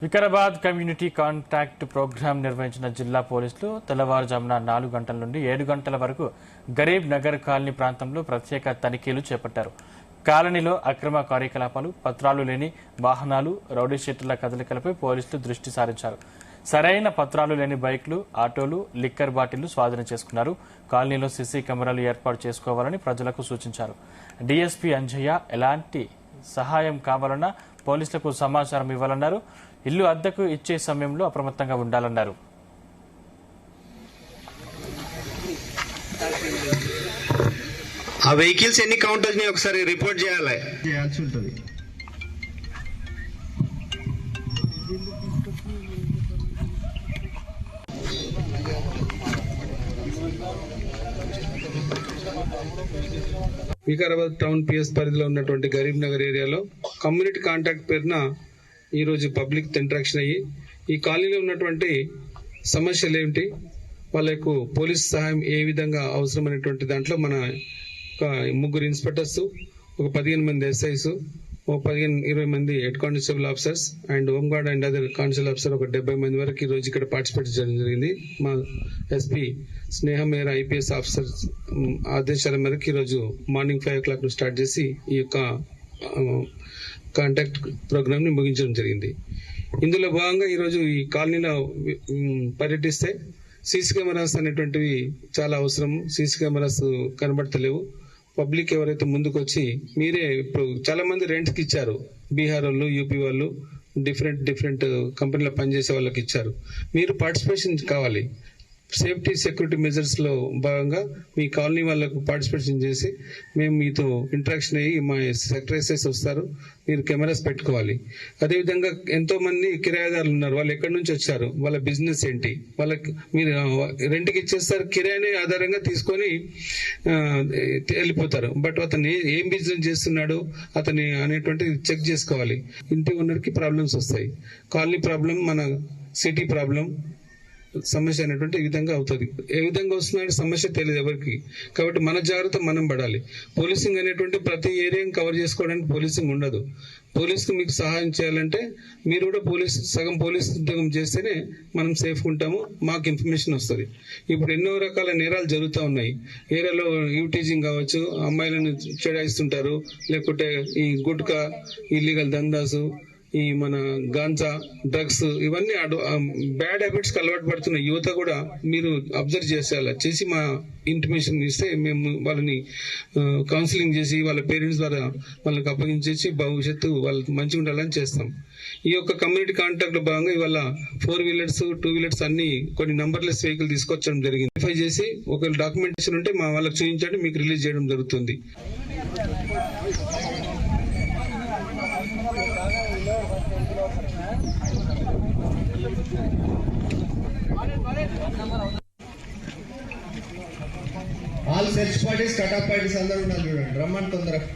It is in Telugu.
వికారాబాద్ కమ్యూనిటీ కాంటాక్ట్ ప్రోగ్రాం నిర్వహించిన జిల్లా పోలీసులు తెల్లవారుజామున 4 గంటల నుండి 7 గంటల వరకు గరీబ్ నగర్ కాలనీ ప్రాంతంలో ప్రత్యేక తనిఖీలు చేపట్టారు. కాలనీలో అక్రమ కార్యకలాపాలు, పత్రాలు లేని వాహనాలు, రౌడీ షీటర్ల కదలికలపై పోలీసులు దృష్టి సారించారు. సరైన పత్రాలు లేని బైక్లు, ఆటోలు, లిక్కర్ బాటిళ్లు స్వాధీనం చేసుకున్నారు. కాలనీలో సీసీ కెమెరాలు ఏర్పాటు చేసుకోవాలని ప్రజలకు సూచించారు. డీఎస్పీ అంజయ్య ఎలాంటి సహాయం కావాలన్నా పోలీసులకు సమాచారం ఇవ్వాలన్నారు. ఇల్లు అద్దెకు ఇచ్చే సమయంలో అప్రమత్తంగా ఉండాలన్నారు. ఆ వెహికల్స్ ఎన్ని కౌంట్ వచ్చినాయి ఒకసారి రిపోర్ట్ చేయాల్సి ఉంటుంది. వికారాబాద్ టౌన్ పిఎస్ పరిధిలో ఉన్నటువంటి గరీబ్ నగర్ ఏరియాలో కమ్యూనిటీ కాంటాక్ట్ పేరున ఈరోజు పబ్లిక్ ఇంటరాక్షన్ అయ్యి ఈ కాలనీలో ఉన్నటువంటి సమస్యలు ఏమిటి, వాళ్ళకు పోలీస్ సహాయం ఏ విధంగా అవసరమైనటువంటి దాంట్లో మన 3 ఇన్స్పెక్టర్స్, ఒక 15 మంది ఎస్ఐస్, ఒక 15-20 మంది head constable officers and home guard and other constable officer ఒక 70 మంది వరకు ఈ రోజు ఇక్కడ పార్టిసిపేట్ చేయడం జరిగింది. మా ఎస్పీ స్నేహ మేర ఐపీఎస్ ఆఫీసర్ ఆదేశాల మేరకు ఈరోజు మార్నింగ్ 5 o'clock స్టార్ట్ చేసి ఈ యొక్క కాంటాక్ట్ ప్రోగ్రామ్ ని ముగించడం జరిగింది. ఇందులో భాగంగా ఈరోజు ఈ కాలనీలో పర్యటిస్తే సీసీ కెమెరాస్ అనేటువంటివి చాలా అవసరం. CC cameras కనబడతలేవు. పబ్లిక్ ఎవరైతే ముందుకు వచ్చి మీరే ఇప్పుడు చాలా మంది రెంట్ కి ఇచ్చారు, బీహార్ వాళ్ళు, యూపీ వాళ్ళు, డిఫరెంట్ కంపెనీలో పనిచేసే వాళ్ళకి ఇచ్చారు. మీరు పార్టిసిపేషన్ కావాలి. సేఫ్టీ సెక్యూరిటీ మెజర్స్ లో భాగంగా మీ కాలనీ వాళ్ళకు పార్టిసిపేషన్ చేసి మేము మీతో ఇంటరాక్షన్ అయ్యి మా సెక్రటరీస్ వస్తారు, మీరు కెమెరాస్ పెట్టుకోవాలి. అదేవిధంగా ఎంతో మంది కిరాయిదారులు ఉన్నారు. వాళ్ళు ఎక్కడి నుంచి వచ్చారు, వాళ్ళ బిజినెస్ ఏంటి, వాళ్ళకి మీరు రెంట్కి ఇచ్చేస్తారు, కిరాయిని ఆధారంగా తీసుకొని వెళ్ళిపోతారు. బట్ అతను ఏం బిజినెస్ చేస్తున్నాడు అతని అనేటువంటిది చెక్ చేసుకోవాలి. ఇంటి ఓనర్కి ప్రాబ్లమ్స్ వస్తాయి. కాలనీ ప్రాబ్లం మన సిటీ ప్రాబ్లం సమస్య అనేటువంటి ఈ విధంగా అవుతుంది. ఏ విధంగా వస్తున్నాడు సమస్య తెలియదు ఎవరికి. కాబట్టి మన జాగ్రత్త మనం పడాలి. పోలీసింగ్ అనేటువంటి ప్రతి ఏరియాని కవర్ చేసుకోవడానికి పోలీసింగ్ ఉండదు. పోలీసుకు మీకు సహాయం చేయాలంటే మీరు కూడా సగం పోలీస్ ఉద్యోగం చేస్తేనే మనం సేఫ్గా ఉంటాము, మాకు ఇన్ఫర్మేషన్ వస్తుంది. ఇప్పుడు ఎన్నో రకాల నేరాలు జరుగుతూ ఉన్నాయి. ఏరియాలో యూటీజింగ్ కావచ్చు, అమ్మాయిలను చెడాయిస్తుంటారు, లేకుంటే ఈ గుట్కా, ఇల్లీగల్ దందాసు, ఈ మన గాంజా, డ్రగ్స్, ఇవన్నీ బ్యాడ్ హ్యాబిట్స్ కి అలవాటు పడుతున్న యువత కూడా మీరు అబ్జర్వ్ చేసి మా ఇంటిమేషన్ ఇస్తే మేము వాళ్ళని కౌన్సిలింగ్ చేసి వాళ్ళ పేరెంట్స్ ద్వారా వాళ్ళకి అప్పగించేసి భవిష్యత్తు వాళ్ళకి మంచిగా ఉండాలని చేస్తాం. ఈ యొక్క కమ్యూనిటీ కాంటాక్ట్ లో భాగంగా ఇవాళ 4 వీలర్స్ 2 వీలర్స్ అన్ని కొన్ని నంబర్లెస్ వెహికల్ తీసుకొచ్చడం జరిగింది. వెరిఫై చేసి ఒక డాక్యుమెంటేషన్ ఉంటే మా వాళ్ళకి చూపించండి, మీకు రిలీజ్ చేయడం జరుగుతుంది. All search parties, cut off parties అందరూ ఉన్నారు చూడండి, రమ్మని తొందరగా.